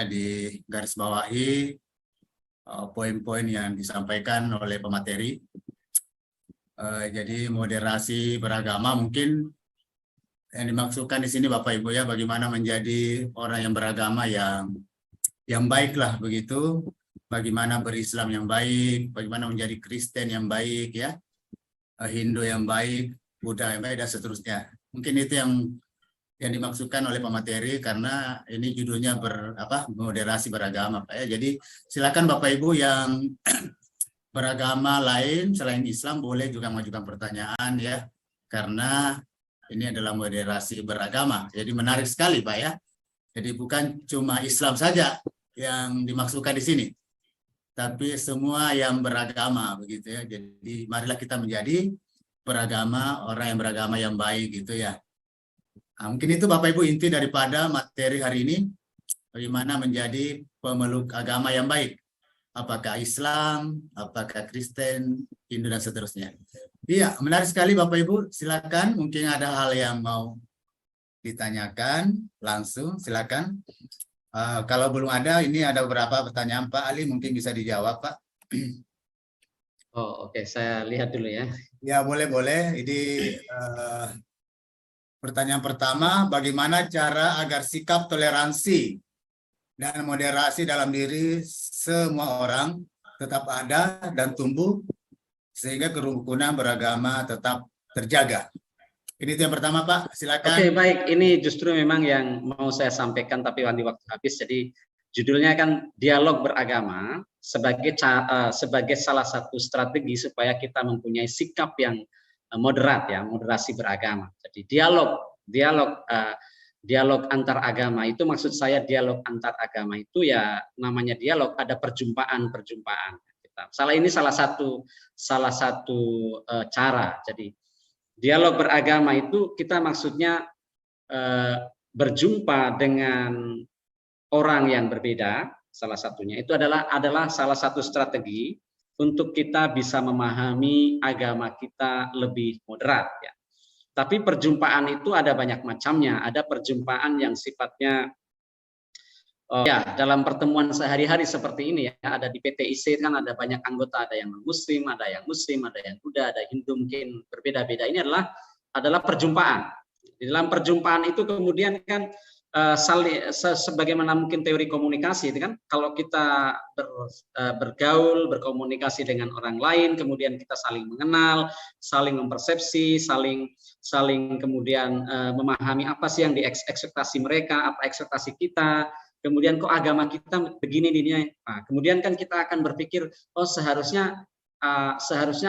di garis bawahi poin-poin yang disampaikan oleh pemateri. Jadi moderasi beragama mungkin yang dimaksudkan di sini Bapak Ibu ya, bagaimana menjadi orang yang beragama yang baik lah begitu, bagaimana berislam yang baik, bagaimana menjadi Kristen yang baik ya, Hindu yang baik, Buddha yang baik dan seterusnya. Mungkin itu yang dimaksudkan oleh pemateri karena ini judulnya moderasi beragama Pak ya. Jadi silakan Bapak Ibu yang beragama lain selain Islam boleh juga mengajukan pertanyaan ya, karena ini adalah moderasi beragama. Jadi menarik sekali Pak ya. Jadi bukan cuma Islam saja yang dimaksudkan di sini, tapi semua yang beragama begitu ya. Jadi marilah kita menjadi beragama, orang yang beragama yang baik gitu ya. Nah, mungkin itu Bapak Ibu inti daripada materi hari ini, bagaimana menjadi pemeluk agama yang baik. Apakah Islam, apakah Kristen, Hindu, dan seterusnya. Iya, menarik sekali Bapak Ibu. Silakan, mungkin ada hal yang mau ditanyakan, langsung silakan. Kalau belum ada, ini ada beberapa pertanyaan Pak Ali, mungkin bisa dijawab Pak. Oh oke, saya lihat dulu ya. Ya boleh. Ini pertanyaan pertama, bagaimana cara agar sikap toleransi dan moderasi dalam diri semua orang tetap ada dan tumbuh sehingga kerukunan beragama tetap terjaga. Ini yang pertama Pak, silakan. Oke, baik. Ini justru memang yang mau saya sampaikan tapi waktu habis. Jadi judulnya kan dialog beragama sebagai salah satu strategi supaya kita mempunyai sikap yang moderat ya, moderasi beragama. Jadi dialog antar agama itu, maksud saya dialog antar agama itu ya namanya dialog, ada perjumpaan. Ini salah satu cara. Jadi dialog beragama itu kita maksudnya berjumpa dengan orang yang berbeda, salah satunya itu adalah salah satu strategi untuk kita bisa memahami agama kita lebih moderat ya. Tapi perjumpaan itu ada banyak macamnya. Ada perjumpaan yang sifatnya ya dalam pertemuan sehari-hari seperti ini ya. Ada di PTIC kan ada banyak anggota, ada yang muslim, ada yang Buddha, ada Hindu, mungkin berbeda-beda. Ini adalah perjumpaan. Di dalam perjumpaan itu kemudian kan sebagaimana mungkin teori komunikasi itu kan, kalau kita bergaul, berkomunikasi dengan orang lain, kemudian kita saling mengenal, saling mempersepsi, saling kemudian memahami apa sih yang diekspektasi mereka, apa ekspektasi kita, kemudian kok agama kita begini dininya. Nah, kemudian kan kita akan berpikir, oh seharusnya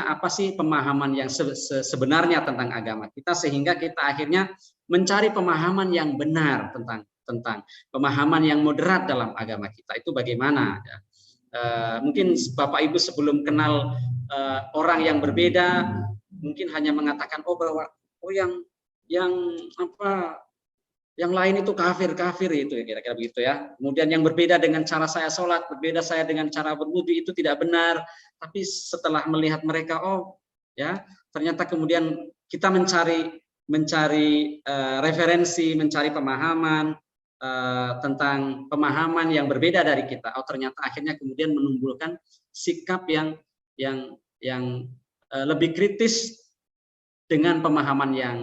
apa sih pemahaman yang sebenarnya tentang agama kita, sehingga kita akhirnya mencari pemahaman yang benar tentang pemahaman yang moderat dalam agama kita itu bagaimana. Mungkin Bapak Ibu sebelum kenal orang yang berbeda mungkin hanya mengatakan bahwa yang lain itu kafir itu ya, kira-kira begitu ya. Kemudian yang berbeda dengan cara saya sholat, berbeda saya dengan cara berwudu itu tidak benar. Tapi setelah melihat mereka, ternyata kemudian kita mencari referensi, mencari pemahaman tentang pemahaman yang berbeda dari kita. Ternyata akhirnya kemudian menumbuhkan sikap yang lebih kritis dengan pemahaman yang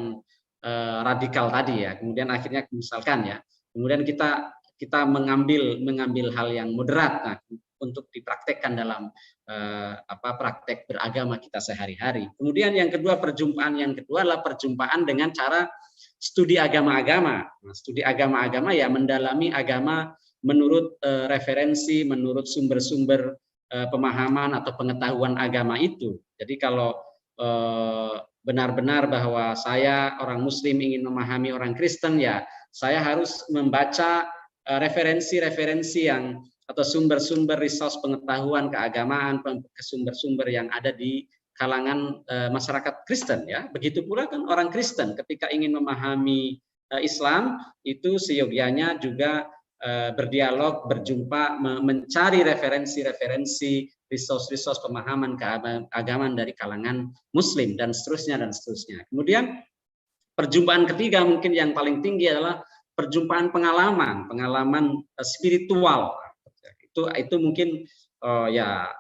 radikal tadi ya. Kemudian akhirnya misalkan ya, kemudian kita mengambil hal yang moderat untuk dipraktekkan dalam praktek beragama kita sehari-hari. Kemudian yang kedua, perjumpaan yang kedua adalah perjumpaan dengan cara studi agama-agama. Studi agama-agama ya mendalami agama menurut referensi, menurut sumber-sumber pemahaman atau pengetahuan agama itu. Jadi kalau benar-benar bahwa saya orang Muslim ingin memahami orang Kristen, ya saya harus membaca referensi-referensi atau sumber-sumber resource pengetahuan keagamaan, sumber-sumber yang ada di kalangan masyarakat Kristen ya. Begitu pula kan orang Kristen ketika ingin memahami Islam itu seyogianya juga berdialog, berjumpa, mencari referensi-referensi, resource pemahaman keagamaan dari kalangan Muslim dan seterusnya. Kemudian perjumpaan ketiga mungkin yang paling tinggi adalah perjumpaan pengalaman spiritual. Itu mungkin ya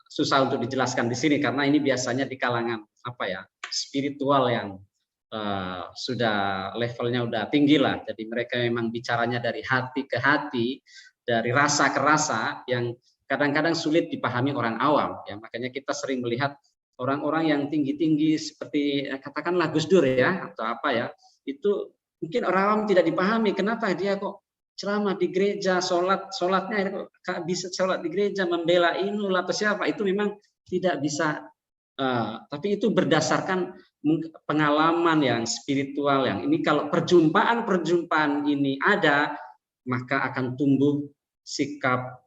susah untuk dijelaskan di sini karena ini biasanya di kalangan apa ya, spiritual yang sudah levelnya udah tinggi lah. Jadi mereka memang bicaranya dari hati ke hati, dari rasa ke rasa yang kadang-kadang sulit dipahami orang awam ya. Makanya kita sering melihat orang-orang yang tinggi-tinggi seperti katakanlah Gus Dur ya atau apa ya, itu mungkin orang awam tidak dipahami kenapa dia kok ceramah di gereja, sholatnya kok bisa sholat di gereja, membela Inul atau siapa, itu memang tidak bisa. Tapi itu berdasarkan pengalaman yang spiritual yang ini. Kalau perjumpaan ini ada, maka akan tumbuh sikap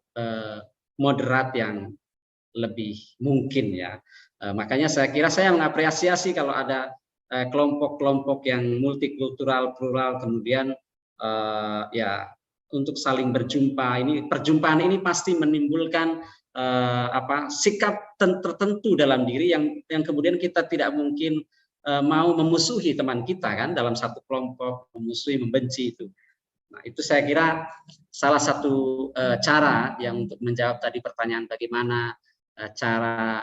moderat yang lebih mungkin ya. Makanya saya kira saya mengapresiasi kalau ada kelompok-kelompok yang multikultural, plural, kemudian ya untuk saling berjumpa. Ini perjumpaan ini pasti menimbulkan sikap tertentu dalam diri yang kemudian kita tidak mungkin mau memusuhi teman kita kan dalam satu kelompok, memusuhi, membenci itu. Nah, itu saya kira salah satu cara yang untuk menjawab tadi pertanyaan bagaimana cara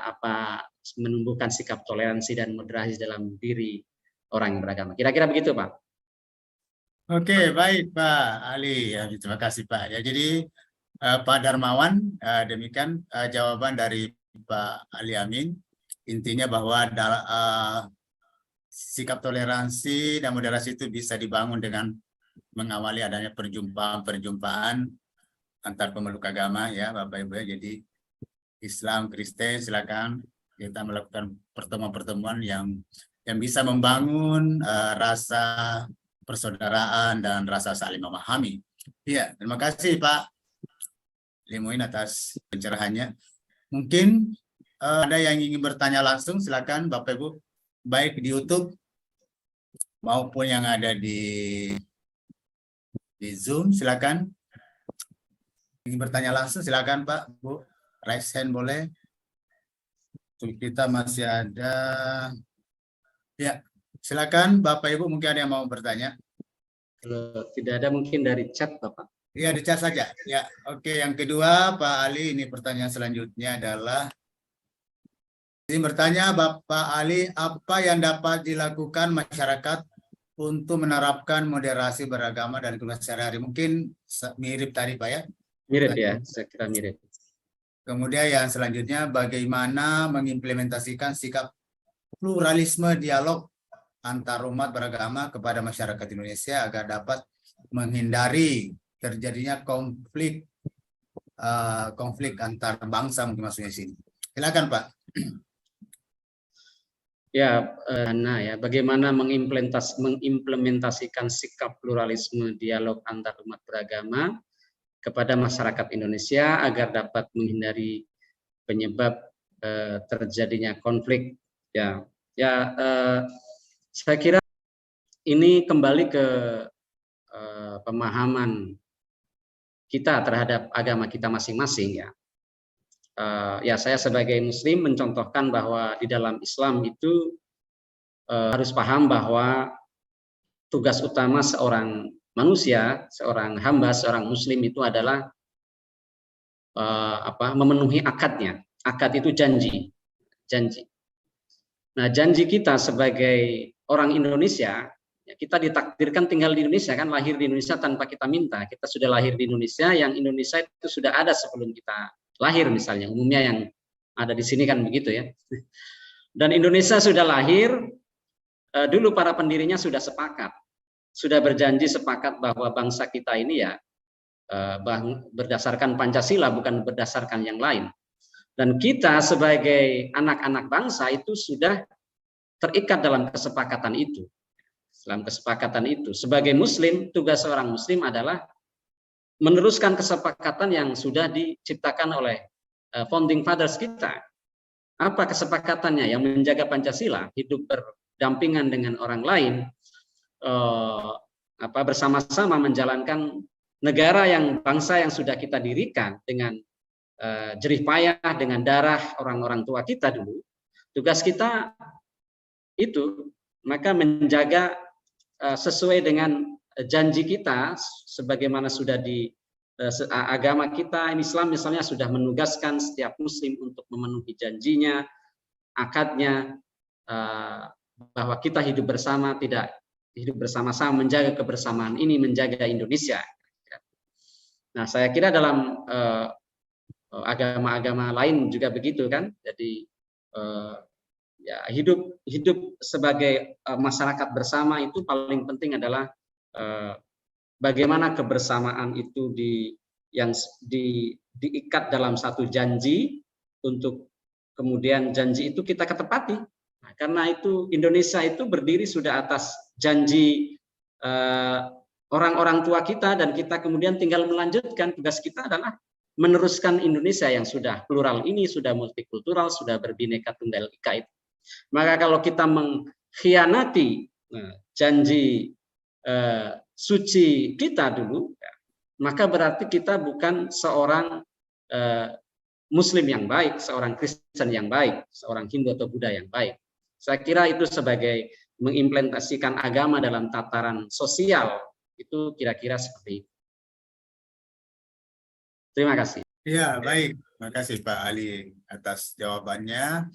menumbuhkan sikap toleransi dan moderasi dalam diri orang yang beragama. Kira-kira begitu, Pak. Oke, baik Pak Ali. Ya, terima kasih Pak. Ya, jadi Pak Darmawan, demikian jawaban dari Pak Ali Amin. Intinya bahwa sikap toleransi dan moderasi itu bisa dibangun dengan mengawali adanya perjumpaan antar pemeluk agama ya Bapak Ibu ya. Jadi Islam, Kristen, silakan kita melakukan pertemuan-pertemuan yang bisa membangun rasa persaudaraan dan rasa saling memahami. Iya, terima kasih Pak Limuin atas pencerahannya. Mungkin ada yang ingin bertanya langsung, silakan Bapak Ibu, baik di YouTube maupun yang ada di Zoom, silakan. Ingin bertanya langsung, silakan Pak, Bu. Raise hand boleh. Kita masih ada. Ya, silakan Bapak Ibu, mungkin ada yang mau bertanya. Kalau tidak ada mungkin dari chat Bapak. Iya, di chat saja. Ya, oke. Yang kedua Pak Ali, ini pertanyaan selanjutnya adalah ini bertanya Bapak Ali, apa yang dapat dilakukan masyarakat untuk menerapkan moderasi beragama dan kehidupan sehari-hari? Mungkin mirip tadi Pak ya? Mirip ya, saya kira mirip. Kemudian yang selanjutnya, bagaimana mengimplementasikan sikap pluralisme dialog antar umat beragama kepada masyarakat Indonesia agar dapat menghindari terjadinya konflik antar bangsa, mungkin maksudnya sini. Silakan Pak. Ya, bagaimana mengimplementasikan sikap pluralisme dialog antar umat beragama kepada masyarakat Indonesia agar dapat menghindari penyebab terjadinya konflik. Saya kira ini kembali ke pemahaman kita terhadap agama kita masing-masing ya. Saya sebagai Muslim mencontohkan bahwa di dalam Islam itu harus paham bahwa tugas utama seorang manusia, seorang hamba, seorang Muslim itu adalah memenuhi akadnya. Akad itu janji. Nah, janji kita sebagai orang Indonesia, kita ditakdirkan tinggal di Indonesia kan, lahir di Indonesia tanpa kita minta. Kita sudah lahir di Indonesia, yang Indonesia itu sudah ada sebelum kita lahir misalnya, umumnya yang ada di sini kan begitu ya. Dan Indonesia sudah lahir, dulu para pendirinya sudah sepakat, sudah berjanji sepakat bahwa bangsa kita ini ya berdasarkan Pancasila, bukan berdasarkan yang lain. Dan kita sebagai anak-anak bangsa itu sudah terikat dalam kesepakatan itu. Dalam kesepakatan itu, sebagai Muslim, tugas seorang Muslim adalah meneruskan kesepakatan yang sudah diciptakan oleh founding fathers kita. Apa kesepakatannya? Yang menjaga Pancasila, hidup berdampingan dengan orang lain, bersama-sama menjalankan negara yang bangsa yang sudah kita dirikan dengan jerih payah, dengan darah orang-orang tua kita dulu. Tugas kita itu maka menjaga sesuai dengan janji kita sebagaimana sudah di agama kita Islam misalnya sudah menugaskan setiap muslim untuk memenuhi janjinya, akadnya, bahwa kita hidup bersama, tidak hidup bersama-sama, menjaga kebersamaan ini, menjaga Indonesia. Nah, saya kira dalam agama-agama lain juga begitu kan. Jadi ya hidup sebagai masyarakat bersama itu paling penting adalah bagaimana kebersamaan itu diikat dalam satu janji, untuk kemudian janji itu kita ketepati. Nah, karena itu Indonesia itu berdiri sudah atas janji orang-orang tua kita, dan kita kemudian tinggal melanjutkan. Tugas kita adalah meneruskan Indonesia yang sudah plural ini, sudah multikultural, sudah berbineka tunggal ika itu. Maka kalau kita mengkhianati janji suci kita dulu, maka berarti kita bukan seorang Muslim yang baik, seorang Kristen yang baik, seorang Hindu atau Buddha yang baik. Saya kira itu sebagai mengimplementasikan agama dalam tataran sosial, itu kira-kira seperti itu. Terima kasih. Ya, baik. Terima kasih Pak Ali atas jawabannya.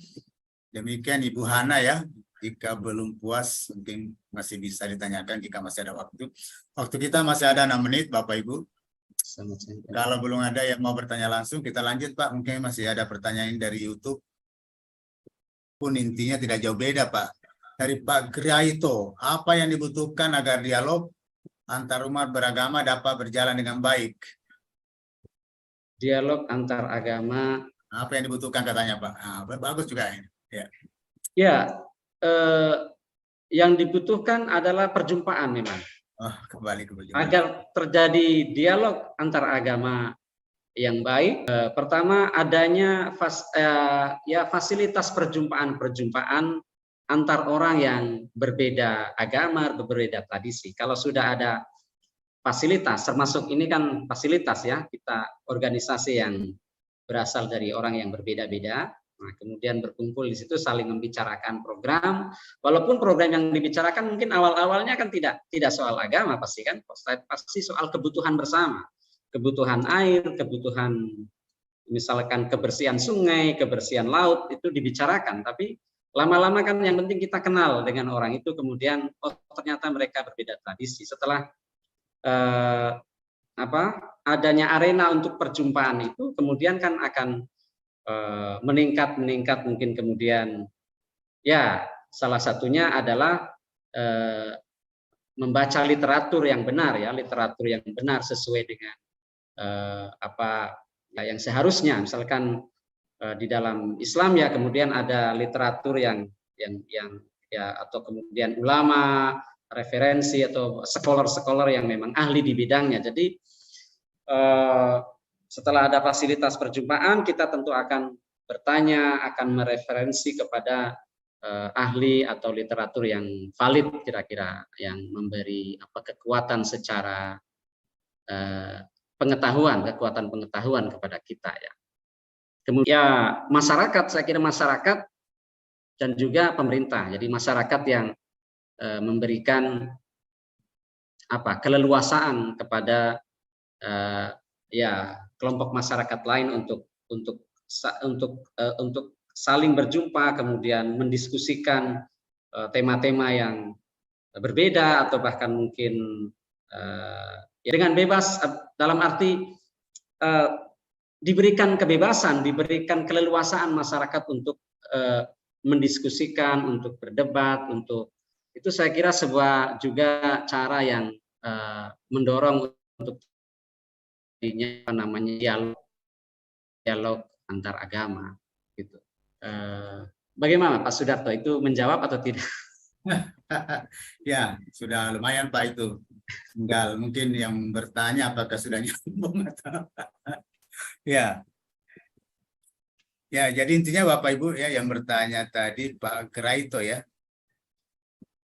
Demikian Ibu Hana ya. Jika belum puas, mungkin masih bisa ditanyakan jika masih ada waktu. Waktu kita masih ada 6 menit, Bapak Ibu. Kalau belum ada yang mau bertanya langsung, kita lanjut Pak. Mungkin masih ada pertanyaan dari YouTube. Pun intinya tidak jauh beda Pak. Dari Pak Graito, apa yang dibutuhkan agar dialog antar umat beragama dapat berjalan dengan baik? Dialog antar agama. Apa yang dibutuhkan katanya Pak? Nah, bagus juga ini. Ya. Ya. Yang dibutuhkan adalah perjumpaan memang. Kembali ke perjumpaan. Agar terjadi dialog antar agama yang baik, pertama adanya fasilitas perjumpaan antar orang yang berbeda agama, berbeda tradisi. Kalau sudah ada fasilitas, termasuk ini kan fasilitas ya, kita organisasi yang berasal dari orang yang berbeda-beda. Nah, kemudian berkumpul di situ saling membicarakan program, walaupun program yang dibicarakan mungkin awal-awalnya kan tidak soal agama, pasti kan pasti soal kebutuhan bersama, kebutuhan air, kebutuhan misalkan kebersihan sungai, kebersihan laut, itu dibicarakan. Tapi lama-lama kan yang penting kita kenal dengan orang itu, kemudian ternyata mereka berbeda tradisi. Setelah adanya arena untuk perjumpaan itu, kemudian kan akan meningkat mungkin, kemudian ya salah satunya adalah membaca literatur yang benar ya, literatur yang benar sesuai dengan yang seharusnya. Misalkan di dalam Islam ya, kemudian ada literatur yang ya, atau kemudian ulama, referensi atau scholar yang memang ahli di bidangnya. Jadi setelah ada fasilitas perjumpaan, kita tentu akan bertanya, akan mereferensi kepada ahli atau literatur yang valid kira-kira, yang memberi kekuatan secara kekuatan pengetahuan kepada kita ya. Kemudian masyarakat, saya kira masyarakat dan juga pemerintah. Jadi masyarakat yang memberikan keleluasaan kepada kelompok masyarakat lain untuk saling berjumpa, kemudian mendiskusikan tema-tema yang berbeda, atau bahkan mungkin dengan bebas, dalam arti diberikan kebebasan, diberikan keleluasaan masyarakat untuk mendiskusikan, untuk berdebat, itu saya kira sebuah juga cara yang mendorong untuk dialog antar agama gitu. Bagaimana Pak Sudarto, itu menjawab atau tidak? Ya, sudah lumayan Pak itu. Tinggal mungkin yang bertanya apakah sudah nyambung atau ya. Ya, jadi intinya Bapak Ibu ya yang bertanya tadi Pak Graito ya.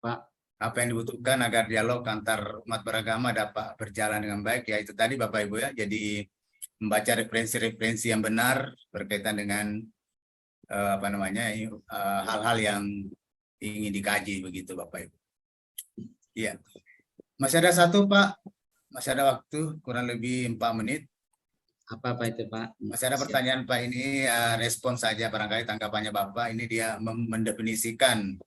Pak, apa yang dibutuhkan agar dialog antar umat beragama dapat berjalan dengan baik, ya itu tadi Bapak Ibu ya. Jadi membaca referensi-referensi yang benar berkaitan dengan hal-hal yang ingin dikaji begitu Bapak Ibu. Iya. Masih ada satu, Pak. Masih ada waktu, kurang lebih 4 menit. Apa itu, Pak? Masih ada Siap. pertanyaan, Pak. Ini respon saja barangkali tanggapannya Bapak. Ini dia mendefinisikan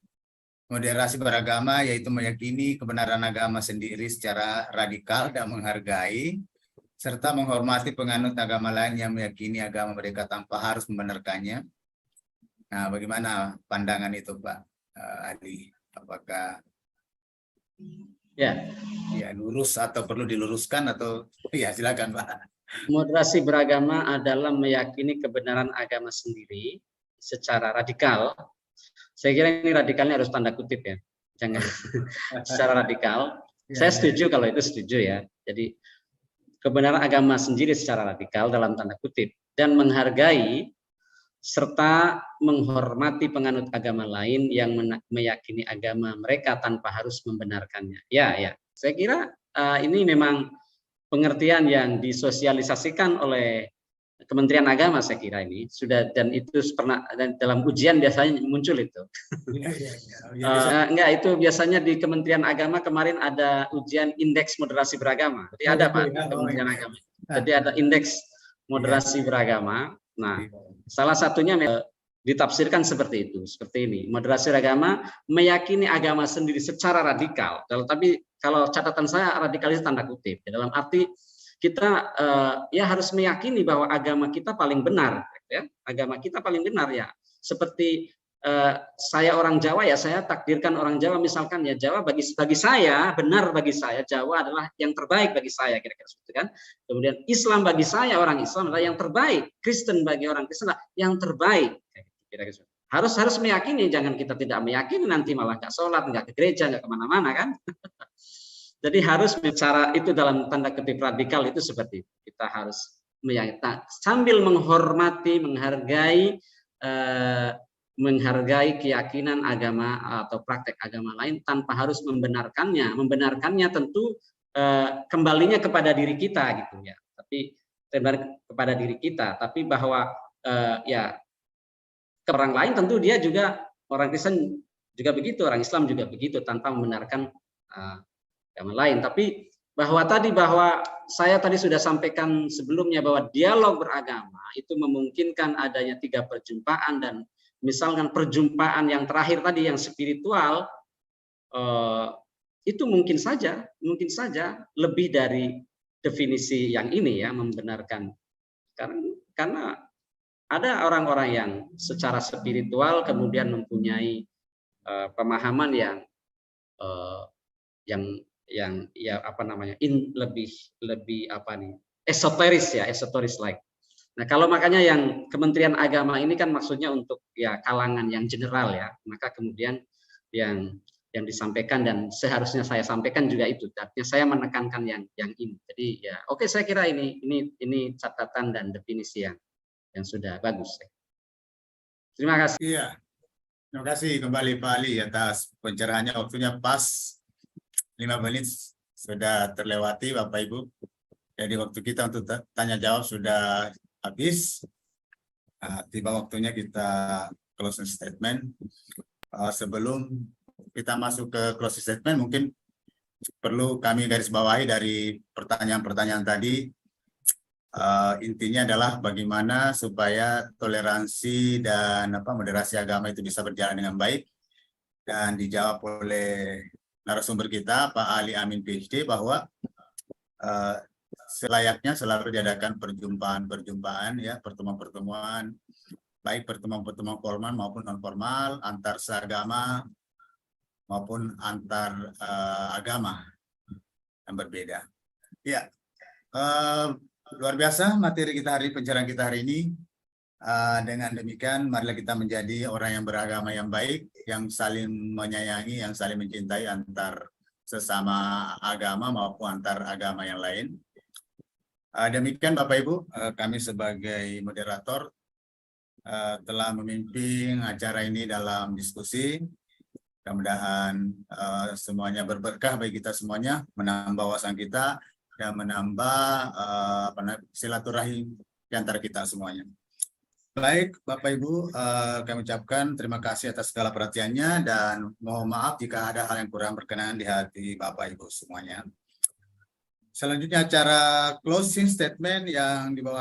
moderasi beragama, yaitu meyakini kebenaran agama sendiri secara radikal dan menghargai, serta menghormati penganut agama lain yang meyakini agama mereka tanpa harus membenarkannya. Nah, bagaimana pandangan itu, Pak Adi? Apakah Ya, ya lurus atau perlu diluruskan atau ya silakan, Pak. moderasi beragama adalah meyakini kebenaran agama sendiri secara radikal. Saya kira ini radikalnya harus tanda kutip ya, jangan secara radikal. Saya setuju kalau itu setuju ya. Jadi kebenaran agama sendiri secara radikal dalam tanda kutip dan menghargai serta menghormati penganut agama lain yang meyakini agama mereka tanpa harus membenarkannya. Ya. Saya kira ini memang pengertian yang disosialisasikan oleh Kementerian Agama, saya kira ini sudah, dan itu pernah dalam ujian biasanya muncul itu. Enggak, itu biasanya di Kementerian Agama kemarin ada ujian indeks moderasi beragama. Jadi ada Pak di Kementerian Agama. Jadi ada indeks moderasi beragama. Nah, salah satunya ditafsirkan seperti itu, seperti ini. Moderasi beragama meyakini agama sendiri secara radikal. Tapi kalau catatan saya radikal itu tanda kutip. Dalam arti kita ya harus meyakini bahwa agama kita paling benar, ya. Agama kita paling benar ya. Seperti saya orang Jawa ya, saya takdirkan orang Jawa misalkan ya, Jawa bagi saya benar, bagi saya Jawa adalah yang terbaik bagi saya, kira-kira seperti kan. Kemudian Islam bagi saya, orang Islam adalah yang terbaik, Kristen bagi orang Kristen adalah yang terbaik, kira-kira. Harus meyakini, jangan kita tidak meyakini nanti malah nggak sholat, nggak ke gereja, nggak kemana-mana kan. Jadi harus bicara itu dalam tanda kutip radikal itu seperti itu. Kita harus meyakini sambil menghormati, menghargai keyakinan agama atau praktek agama lain tanpa harus membenarkannya. Membenarkannya tentu kembalinya kepada diri kita gitu ya. Tapi kepada diri kita. Tapi bahwa ya ke orang lain tentu dia juga, orang Kristen juga begitu, orang Islam juga begitu tanpa membenarkan agama lain. Tapi bahwa saya tadi sudah sampaikan sebelumnya bahwa dialog beragama itu memungkinkan adanya 3 perjumpaan, dan misalkan perjumpaan yang terakhir tadi yang spiritual itu mungkin saja lebih dari definisi yang ini ya, membenarkan, karena ada orang-orang yang secara spiritual kemudian mempunyai pemahaman yang ya apa namanya, lebih apa nih, esoteris like. Nah, kalau makanya yang Kementerian Agama ini kan maksudnya untuk ya kalangan yang general ya, maka kemudian yang disampaikan dan seharusnya saya sampaikan juga itu, artinya saya menekankan yang ini. Jadi ya oke, saya kira ini catatan dan definisi yang sudah bagus. Terima kasih. Iya, terima kasih kembali Pak Ali atas pencerahannya. Waktunya pas 5 menit sudah terlewati Bapak Ibu. Jadi waktu kita untuk tanya jawab sudah habis. Tiba waktunya kita closing statement. Sebelum kita masuk ke closing statement, mungkin perlu kami garis bawahi dari pertanyaan-pertanyaan tadi. Intinya adalah bagaimana supaya toleransi dan moderasi agama itu bisa berjalan dengan baik, dan dijawab oleh narasumber kita Pak Ali Amin PhD bahwa selayaknya selalu diadakan perjumpaan ya, pertemuan-pertemuan, baik pertemuan-pertemuan formal maupun non formal, antar seagama maupun antar agama yang berbeda. Ya, luar biasa materi kita pencerahan kita hari ini. Dengan demikian, marilah kita menjadi orang yang beragama yang baik, yang saling menyayangi, yang saling mencintai antar sesama agama maupun antar agama yang lain. Demikian Bapak Ibu, kami sebagai moderator telah memimpin acara ini dalam diskusi. Mudah-mudahan semuanya berberkah bagi kita semuanya, menambah wawasan kita dan menambah silaturahim di antara kita semuanya. Baik, Bapak Ibu, kami ucapkan terima kasih atas segala perhatiannya dan mohon maaf jika ada hal yang kurang berkenan di hati Bapak Ibu semuanya. Selanjutnya acara closing statement yang dibawa